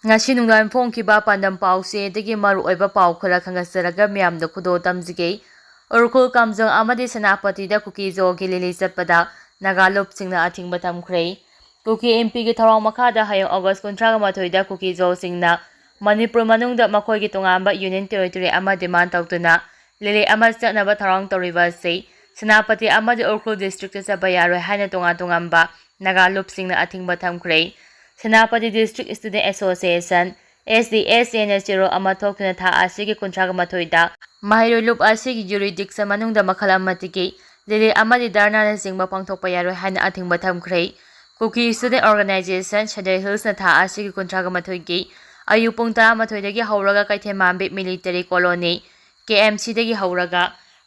Ngasi nungdan phongkiba pandam pause dagi maru oiba pau khara khangasaraga miyamda khudo tamjige Urkhul Kamjong amadi Senapati da Kuki-Zo gi lili chatpada Naga Lup singna athingba thamkhre Kuki MP gi thorong makhada hayong August 13 da Kuki-Zo singna Manipur manungda makhoi gi tongamba union territory ama demand tawtuna lili ama chatnaba thorong toriba se Senapati amadi Urkhul district sa bayaro haina tongamba Naga Lup singna athingba thamkhre Senapati District Student Association SDSA na 0 ama thokna tha asigi kuntraga mathoida Mahiro Lup asigi jurisdiction manungda makhala amatigi lili amadi darna na singba pangthokpa yaro haina athingba thamkhre Kuki Student Organization Shadow Hills na tha asigi kuntraga mathoigi ayupung 13 dagi hauraga kaithemambe military colony KMC dagi hauraga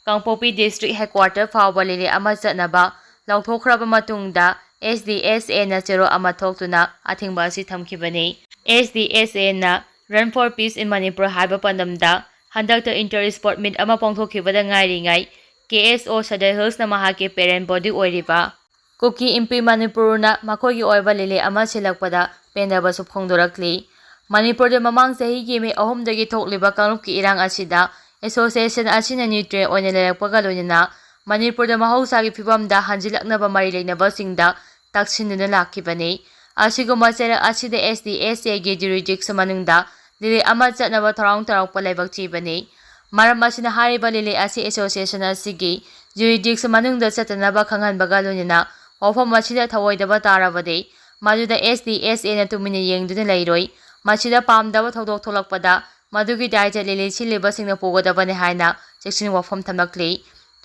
Kangpopi District Headquarter fawba lili ama chatnaba lauthokhraba matungda SDSA na 0 ama thoktuna athingba asi thamkhibani SDSA na Run for Peace in Manipur haiba pandamda handakta inter sport meet ama pangthokhibada ngairi KSO Shadow Hills na mahake parent body oiriba Kuki MP Manipur na makhogi oiba lele ama silakpada pendaba su phongdorakli Manipur de mamang sahi gi me ahum dagi thokliba kangrup ki irang asida association asina nutrient oine lerakpaga loina Manipur de mahausa gi phibamda hanjilaknaba mari leinaba singda taksinuna lakhibani asiguma sera asida SDSA gi jurisdiction manungda lili ama chatnaba thorong tarakpa laibak chibani maram asina hariba lili asi association asigi jurisdiction manungda chatnaba khanghanbaga loina wafam asida thawoidaba tarabade maduda SDSA na tumina yengduna leiroi masida pamdaba thodok tholakpada madugi daija lili chiliba singna pogodabani haina section wafam thamlakli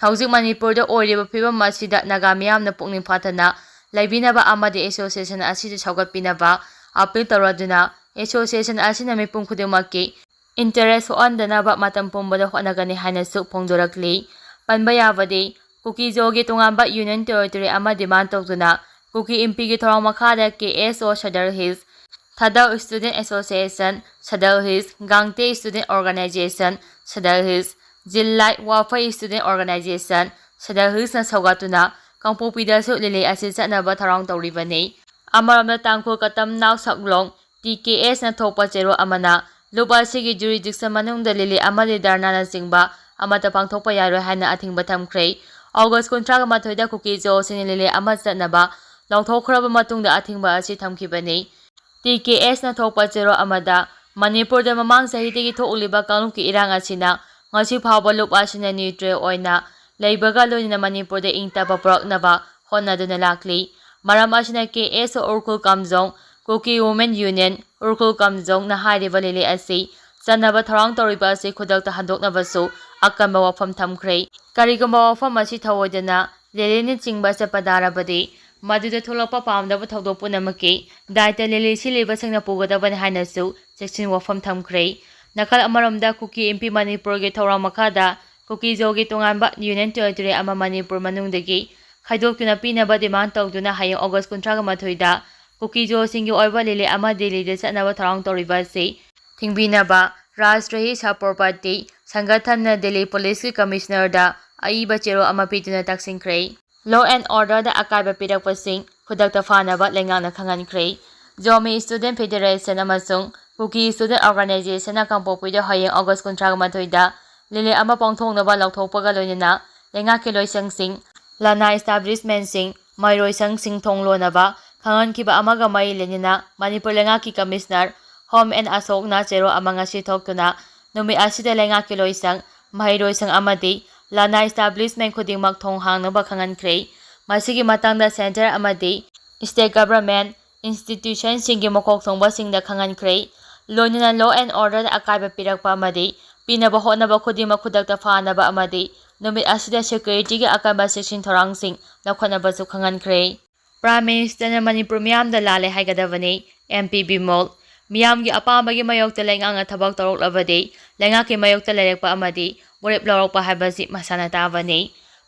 Hauzik Manipur da oiriba phibam masida naga miyamna pukning phatana laibinaba amadi association asida chawgatpinaba appeal taraduna association asina mipum khudimaki interest ondanaba matam pumbada honagani haina su phongdorakli panba yabadi Kuki-Zo gi tongamba union territory ama demand tawtuna Kuki MP gi thorong makhada KSO Shadow Hills Thada Student Association Shadow Hills Gangte Student Organization Shadow Hills Jillai Wafai Student Organization Shadow Hills na saugatuna Kangpopida su lili asi chatnaba tharong tawribani amaramna tangkhul katam naw saklong TKS na thokpa chero amana lupa sigi jurisdiction manungda lili amali darna na singba amata pangthokpa yaro haina athingba thamkhre August 13 da Kuki-Zo sini lili ama chatnaba lawthokhraba matungda athingba asi thamkhibani TKS na thokpa chero amada Manipur da mamang sahidagi thokliba kangluki irang asina ngasi phawba lup asina neutral oina leibaga loina Manipur da ingtaba puraknaba honnaduna lakli maram asina KSO Urkhul Kamjong Kuki Women Union Urkhul Kamjong na hariba lili asi chanaba thorong toriba asi khudakta handoknabasu akamba wafam thamkhre karigamba wafam asi thawoidana lelini chingba chapadarabadi maduda tholakpa pamdaba thodok punamaki daita lili siliba singna pugadabani hainasu section wafam thamkhre nakal amaramda Kuki MP Manipur gi thorong makhada Kuki-Zo gi tongamba union territory ama Manipur manungdagi khaidokuna pinaba demand tawduna hayong August 13 da Kuki-Zo singi oiba lili ama Delhi da chatnaba thorong toriba se thingbinaba Rashtrahi Support Party Sangathan na Delhi Police Commissioner da aiba chero ama pituna taksingkhre Law and Order da akaiba pirakpasing khudakta fanaba lengana khangankre Zomi Student Federation amasung Kuki Student Organization na Kangpopida hayong August 13 da lili ama pangthongnaba lawthokpaga loinana lengaki loisangsing lana establishment sing mairoi sangsing thonglonaba khangankiba amaga mai lenina Manipur lengaki commissioner Home and Asok na chero amanga si thoktuna numi asida lengaki loisang mairoi sang amadi lana establishment khudingmak thonghangnaba khangankre masigi matangda center amadi state government institution singi mokok thongba singda khangankre loinana law and order akaiba pirakpa amadi pinaba hotnaba khudima khudakta fanaba amadi numit asida security gi akamba section thorangsing lakhonaba su khangankre Prime Minister na Manipur miyamda lale haigadavani MP Bimol miyamgi apambagi mayokta lenganga thabak toroklabadi lengaki mayokta lerekpa amadi borep lawrakpa haibasi masana tabani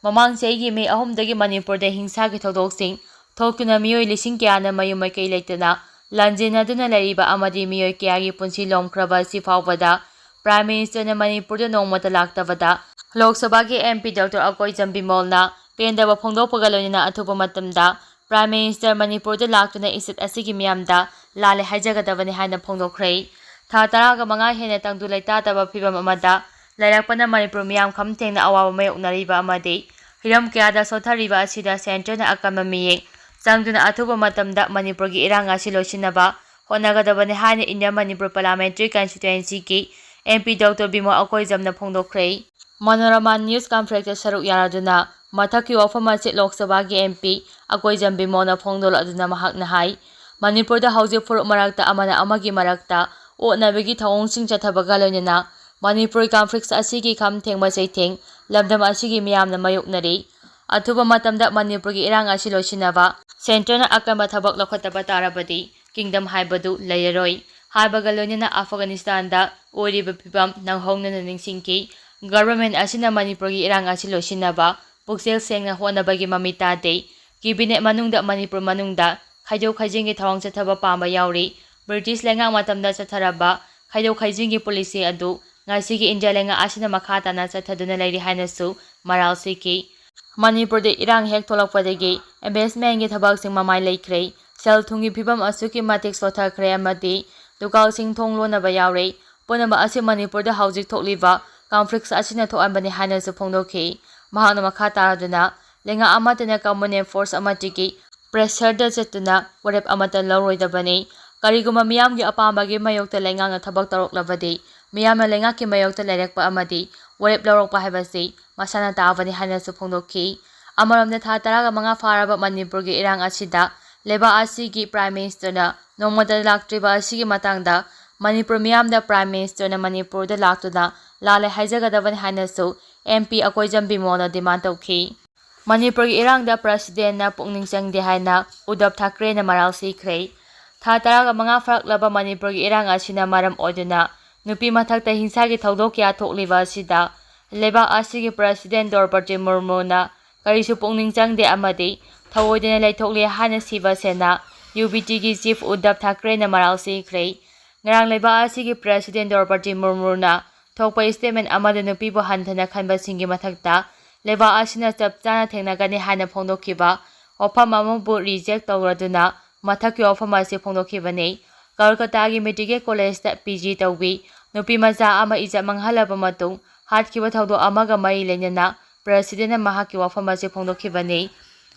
mamang seigi me ahumdagi Manipur da hingsa gi thodoksing thokuna miyoi lising kyana mayumai kai leitana lanjinaduna leriba amadi miyoi kyagi punsi lomkraba si fawbada Prime Minister na Manipur da nongmata laktabada Lok Sabha ki MP Dr. Akoy Jambimol na pendaba phongdokpaga loinana athupa matamda Prime Minister Manipurda laktuna isit asigi miyamda lale haijagadabani haina phongdokhrei. Tha taraga manga hena tangdu leitadaba phibam amada lairakpana Manipur miyam khamthengna awaba mayoknariba amadi hiram kayada sothariba asida centerna akama miyeng changduna athuba matamda Manipurgi irang asi loisinaba honagadabani haina India Manipur Parliamentary Constituency ki MP Dr. Bimo Akoijamna phongdokhrei. Manorama News Conference saruk yaraduna mathaki wafam asi Lok Sabha gi MP Akoijam Bimona phongdol aduna mahakna hai Manipurda hauji furuk marakta amana amagi marakta otnabagi thawngsing chathabaga loinana Manipur Conference asigi khamthengba chaitheng lamdam asigi miyamna mayoknari athuba matamda Manipurgi irang asi loisinaba centerna akamba thabak lokhataba tarabadi kingdom haibadu layaroi haibaga loinana Afghanistan oiriba phibam nanghongna ningsingki government asina Manipurgi irang asi loisinaba puksel sengna honabagi mamita de Cabinet manungda Manipur manungda khaidau khaijingi thawang chathaba pamba yauri British lenga matamda chatharaba khaidau khaijingi policy adu ngasigi India lenga asina makhata na chathaduna lairi hainasu maral siki Manipur de irang hek tholakpadagi investment gi thabak sing mamai laikhrei sel thungi phibam asuki matik sothakre amadi dukal sing thonglona ba yauri punaba asi Manipur da haujik thokliba conflicts asina thoambani hainasu phongdokhi mahana makhata aduna lenga amatana common force amatiki pressure da chetuna warep amata lawroidabani kariguma miyamgi apambagi mayokta lenga nga thabak taroklabadi miyamna lenga ki mayokta lerekpa amadi warep lawrokpa haibasi masana taavani hanasu phongdokhi amaramna tha taraga manga faraba Manipurgi irang asida leba asigi prime minister na nongmada laktriba asigi matangda Manipur miyamda prime minister na Manipur da laktuna lale haijagadabani hanasu MP Akoijam Bimona demand tawkhi Manipurgi irangda president na pukning changde haina Uddhav Thackeray na maral sikhrei tha taraga manga faraklaba Manipurgi irang asina maram oiduna nupi mathakta hingsagi thaudok kya thokliba asida leba asigi president Draupadi Murmu na karisu pukning changde amadi thawoidena laithokle hana Shiva Sena UBT gi chief Uddhav Thackeray na maral sikhrei ngarang leba asigi president Draupadi Murmu na thokpa statement amada nupi bo hanthana khanba singi mathakta leba asina chapchana thengnagani hana phongdokhiba ofam amabu reject tawraduna mathaki ofam ase phongdokhibani Kolkata gi Medical College ta PG tawbi nupi macha ama ija manghalaba matung hatkhiba thawdo amaga mai lenana president na mahaki ofam ase phongdokhibani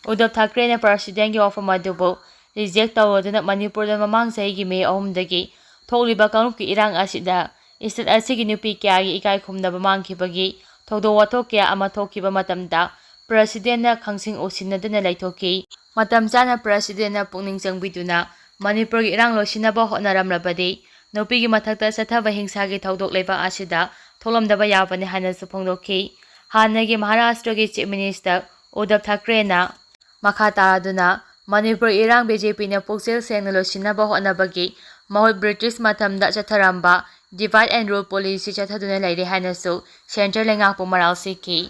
Uddhav Thackeray na president gi ofam adubu reject tawraduna Manipur da mamang sahi gi May 3 dagi thokliba kangrup ki irang asida state asigi nupi kya gi ikai khumnaba mangkhibagi thawdo wathok kya ama thokhiba matamda president na khangsing osinaduna laithoki matam chana president na pukning changbiduna Manipur gi irang loisinaba hotnaramlabadi nupi gi mathakta chathaba hingsagi thaudok leba asida tholamdaba yabani hanasu phongdokhi hanagi Maharashtra gi chief minister Uddhav Thackeray na makha taraduna Manipur irang BJP na puksel sengna loisinaba hotnabagi mahut British matamda chatharamba divide and rule policy chathaduna lairi hanasu center lenga pu maral siki